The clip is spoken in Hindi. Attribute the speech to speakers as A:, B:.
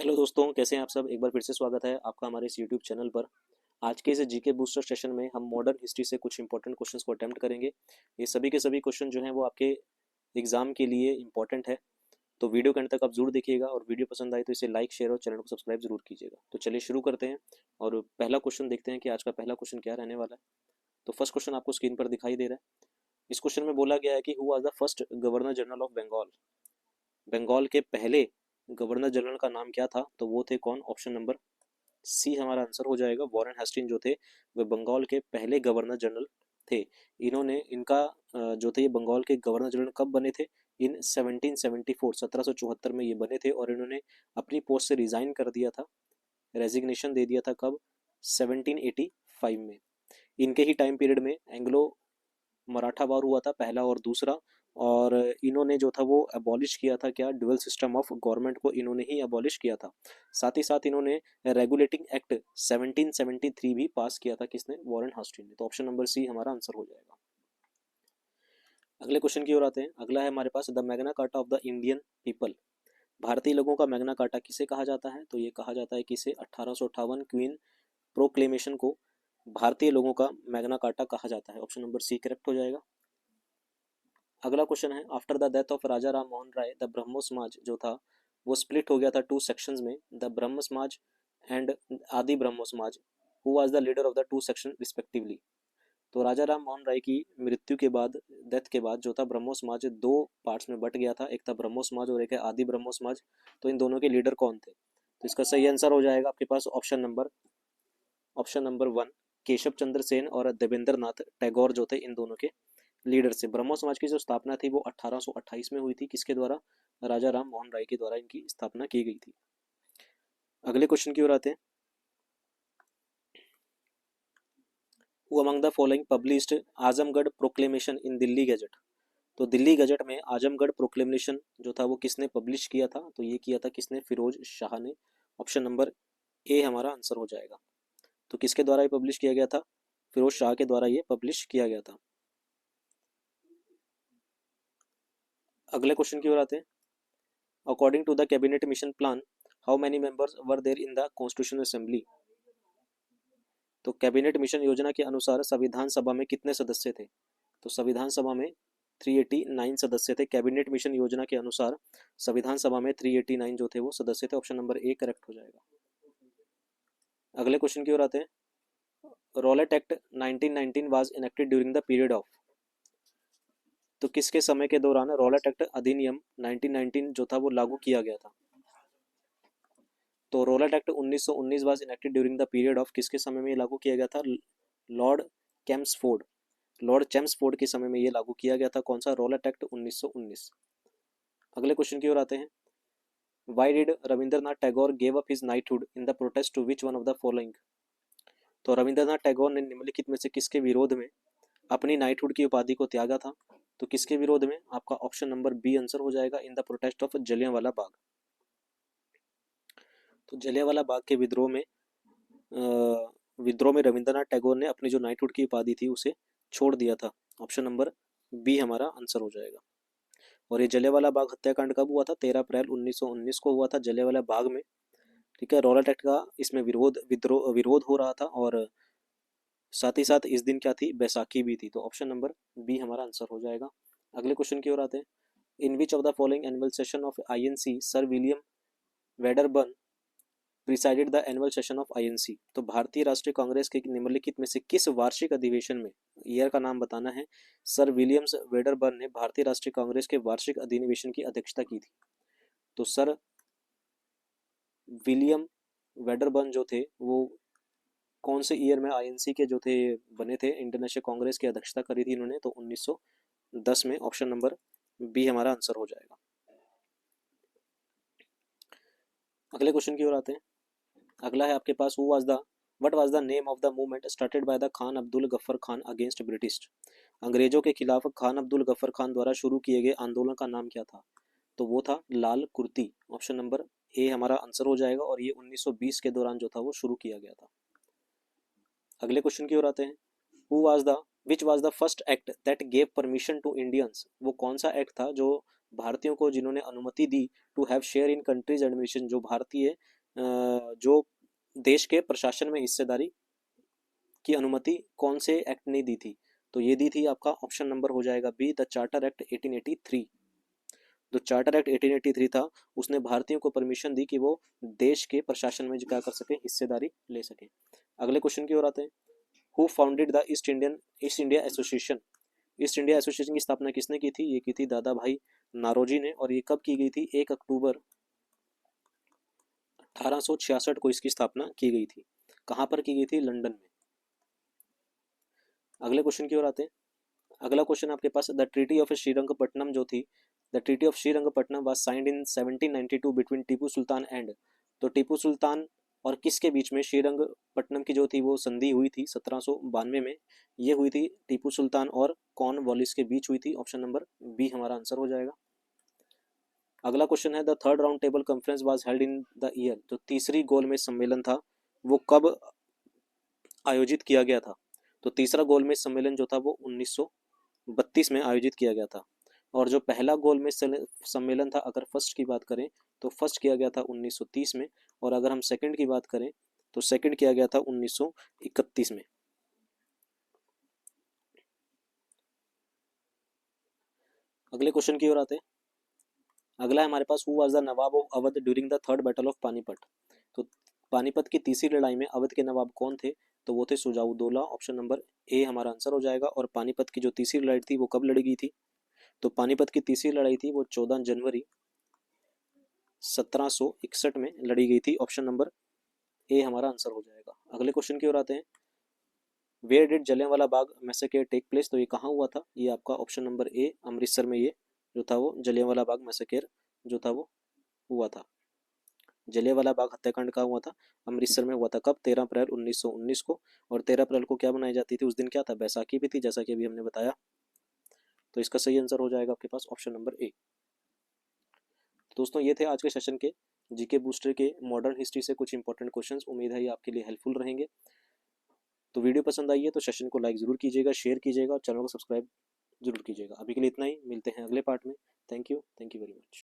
A: हेलो दोस्तों, कैसे हैं आप सब। एक बार फिर से स्वागत है आपका हमारे इस यूट्यूब चैनल पर। आज के इस जीके बूस्टर सेशन में हम मॉडर्न हिस्ट्री से कुछ इंपॉर्टेंट क्वेश्चंस को अटेम्प्ट करेंगे। ये सभी के सभी क्वेश्चन जो हैं वो आपके एग्जाम के लिए इंपॉर्टेंट है। तो वीडियो के अंत तक आप जरूर देखिएगा और वीडियो पसंद आए तो इसे लाइक शेयर और चैनल को सब्सक्राइब जरूर कीजिएगा। तो चलिए शुरू करते हैं और पहला क्वेश्चन देखते हैं कि आज का पहला क्वेश्चन क्या रहने वाला है। तो फर्स्ट क्वेश्चन आपको स्क्रीन पर दिखाई दे रहा है। इस क्वेश्चन में बोला गया है कि who was the first governor general of Bengal. Bengal के पहले गवर्नर जनरल का नाम क्या था, तो वो थे कौन। ऑप्शन नंबर सी हमारा आंसर हो जाएगा। वॉरेन हेस्टिंग जो थे वे बंगाल के पहले गवर्नर जनरल थे। इन्होंने इनका जो थे ये बंगाल के गवर्नर जनरल कब बने थे, इन 1774 1774 में ये बने थे। और इन्होंने अपनी पोस्ट से रिजाइन कर दिया था, रेजिग्नेशन दे दिया था कब, 1785 में। इनके ही टाइम पीरियड में एंग्लो मराठा वार हुआ था पहला और दूसरा। और इन्होंने जो था वो अबॉलिश किया था क्या, ड्यूअल सिस्टम ऑफ गवर्नमेंट को इन्होंने ही अबॉलिश किया था। साथ ही साथ इन्होंने रेगुलेटिंग एक्ट 1773 भी पास किया था। किसने, वॉरेन हास्टिंग ने। तो ऑप्शन नंबर सी हमारा आंसर हो जाएगा। अगले क्वेश्चन की ओर आते हैं। अगला है हमारे पास the Magna Carta of the Indian people. भारतीय लोगों का मैग्ना कार्टा किसे कहा जाता है, तो ये कहा जाता है किसे, 1858 क्वीन प्रोक्लेमेशन को भारतीय लोगों का मैग्ना कार्टा कहा जाता है। ऑप्शन नंबर सी करेक्ट हो जाएगा। अगला क्वेश्चन है, after the death of Raja Ram Mohan Roy the Brahmo Samaj जो था वो स्प्लिट हो गया था टू सेक्शंस में, द ब्रह्म समाज एंड आदि ब्रह्मो समाज। Who was the leader of the two section respectively. तो राजा राम मोहन राय की मृत्यु के बाद, डेथ के बाद जो था ब्रह्मो समाज दो पार्ट्स में बट गया था। एक था ब्रह्मो समाज और एक है आदि ब्रह्मो समाज। तो इन दोनों के लीडर कौन थे, तो इसका सही आंसर हो जाएगा आपके पास option number one, Keshav Chandra Sen और देवेंद्र नाथ टैगोर जो थे इन दोनों के लीडर से। ब्रह्मो समाज की जो स्थापना थी वो 1828 में हुई थी। किसके द्वारा, राजा राम मोहन राय के द्वारा इनकी स्थापना की गई थी। अगले क्वेश्चन की ओर आते हैं। Who among the following published Azamgarh proclamation in Delhi gazette. तो दिल्ली गजट में आजमगढ़ प्रोक्लेमेशन जो था वो किसने पब्लिश किया था, तो ये किया था किसने, फिरोज शाह ने। ऑप्शन नंबर ए हमारा आंसर हो जाएगा। तो किसके द्वारा ये पब्लिश किया गया था, फिरोज शाह के द्वारा ये पब्लिश किया गया था। अगले क्वेश्चन की ओर आते हैं। According to the cabinet mission plan how many members were there in the constitutional assembly. तो कैबिनेट मिशन योजना के अनुसार संविधान सभा में कितने सदस्य थे, तो संविधान सभा में 389 सदस्य थे। कैबिनेट मिशन योजना के अनुसार संविधान सभा में 389 जो थे वो सदस्य थे। ऑप्शन नंबर ए करेक्ट हो जाएगा। अगले क्वेश्चन की ओर आते हैं। Rowlatt act 1919 was enacted during the period of. तो किसके समय के दौरान रॉलेट एक्ट अधिनियम 1919 जो था वो लागू किया गया था। तो Rowlatt act 1919 was enacted during the period of, किसके समय में ये लागू किया गया था, लॉर्ड चैम्सफोर्ड। लॉर्ड चैम्सफोर्ड के समय में ये लागू किया गया था। कौन सा, रॉलेट एक्ट 1919। अगले क्वेश्चन की ओर आते हैं। Why did Rabindranath Tagore gave up his knighthood in the protest to which one of the following. तो रविंद्रनाथ टैगोर ने निम्नलिखित में से किसके विरोध में अपनी नाइटहुड की उपाधि को त्यागा था, तो किसके विरोध में, आपका ऑप्शन नंबर बी आंसर हो जाएगा, in the protest of Jallianwala Bagh. तो जलियांवाला बाग के विद्रोह में रविंद्रनाथ टैगोर ने अपनी जो नाइटहुड की उपाधि थी उसे छोड़ दिया था। ऑप्शन नंबर बी हमारा आंसर हो जाएगा। और ये जलियांवाला बाग हत्याकांड कब हुआ था, 13 अप्रैल 1919 को हुआ था जलियांवाला बाग में। ठीक है, रॉलेट एक्ट का इसमें विरोध हो रहा था और साथ ही साथ इस दिन क्या थी, बैसाखी भी थी। तो ऑप्शन नंबर बी हमारा आंसर हो जाएगा। अगले क्वेश्चन की ओर आते हैं। In which of the following annual session of INC sir William Wedderburn presided the annual session of INC. तो भारतीय राष्ट्रीय कांग्रेस के निम्नलिखित में से किस वार्षिक अधिवेशन में, ईयर का नाम बताना है, सर विलियम्स वेडरबर्न ने भारतीय राष्ट्रीय कांग्रेस के वार्षिक अधिवेशन की अध्यक्षता की थी। तो सर विलियम वेडरबर्न जो थे वो कौन से ईयर में आईएनसी के जो थे बने थे, इंटरनेशनल कांग्रेस की अध्यक्षता करी थी इन्होंने, तो 1910 में। ऑप्शन नंबर बी हमारा आंसर हो जाएगा। अगले क्वेश्चन की ओर आते हैं। अगला है आपके पास, who was the what was the name of the movement started by the Khan Abdul Ghaffar Khan against British. अंग्रेजों के खिलाफ खान अब्दुल गफ्फर खान द्वारा शुरू किए गए आंदोलन का नाम क्या था, तो वो था लाल कुर्ती। ऑप्शन नंबर ए हमारा आंसर हो जाएगा और ये 1920 के दौरान जो था वो शुरू किया गया था। अगले क्वेश्चन की ओर आते हैं। Who was the which was the first act that gave permission to Indians. वो कौन सा एक्ट था जो भारतीयों को जिन्होंने अनुमति दी to have share in country's administration, जो भारतीय जो देश के प्रशासन में हिस्सेदारी की अनुमति कौन से एक्ट ने दी थी? तो ये दी थी आपका ऑप्शन नंबर हो जाएगा बी, द चार्टर एक्ट 1883। जो चार्टर एक्ट 1883 था, उसने भारतीयों को परमिशन दी कि वो देश के प्रशासन में क्या कर सके, हिस्सेदारी ले सके। अगले क्वेश्चन की ओर आते हैं। Who founded the east India association? East India association की स्थापना किसने की थी? ये की थी दादा भाई नारोजी ने, और ये कब की गई थी? 1 अक्टूबर 1866 को इसकी स्थापना की गई थी। कहाँ पर की गई थी? लंदन में। अगले क्वेश्चन की ओर आते हैं। अगला क्वेश्चन आपके पास, द ट्रीटी ऑफ श्रीरंगपट्टनम जो थी, the treaty of Srirangapatnam was signed in 1792 between Tipu Sultan and, तो टीपू सुल्तान और किसके बीच में श्रीरंगपट्टनम की जो थी वो संधि हुई थी 1792 में? ये हुई थी टीपू सुल्तान और कॉर्नवालिस के बीच हुई थी। ऑप्शन नंबर बी हमारा आंसर हो जाएगा। अगला क्वेश्चन है, the third round table conference was held in the year, जो तीसरी गोलमेज सम्मेलन था वो कब आयोजित किया गया था? तो तीसरा गोलमेज सम्मेलन जो था वो 1932 में आयोजित किया गया था। और जो पहला गोलमेज सम्मेलन था, अगर फर्स्ट की बात करें तो फर्स्ट किया गया था 1930 में, और अगर हम सेकंड की बात करें तो सेकंड किया गया था 1931 में। अगले क्वेश्चन की ओर आते हैं। अगला है हमारे पास, who was the Nawab of Awadh during the third battle of Panipat? तो पानीपत की तीसरी लड़ाई में अवध के नवाब कौन थे? तो वो थे सुजाउद्दौला। ऑप्शन नंबर ए हमारा आंसर हो जाएगा। और पानीपत की जो तीसरी लड़ाई थी वो कब लड़ी गई थी? तो पानीपत की तीसरी लड़ाई थी वो 14 जनवरी 1761 में लड़ी गई थी। ऑप्शन नंबर ए हमारा आंसर हो जाएगा। अगले क्वेश्चन की ओर आते हैं। Where did Jallianwala Bagh massacre take place? तो ये कहाँ हुआ था? ये आपका ऑप्शन नंबर ए, अमृतसर में ये जो था वो जलियांवाला बाग मैसेकर जो था वो हुआ था। जलियांवाला बाग हत्याकांड कहाँ हुआ था? अमृतसर में हुआ था। कब? 13 अप्रैल 1919 को। और 13 अप्रैल को क्या बनाई जाती थी? उस दिन क्या था? बैसाखी भी थी, जैसा कि अभी हमने बताया। तो इसका सही आंसर हो जाएगा आपके पास ऑप्शन नंबर ए। दोस्तों, ये थे आज के सेशन के जीके बूस्टर के मॉडर्न हिस्ट्री से कुछ इंपॉर्टेंट क्वेश्चंस। उम्मीद है ये आपके लिए हेल्पफुल रहेंगे। तो वीडियो पसंद आई है तो सेशन को लाइक ज़रूर कीजिएगा, शेयर कीजिएगा और चैनल को सब्सक्राइब जरूर कीजिएगा। अभी के लिए इतना ही, मिलते हैं अगले पार्ट में। Thank you very much.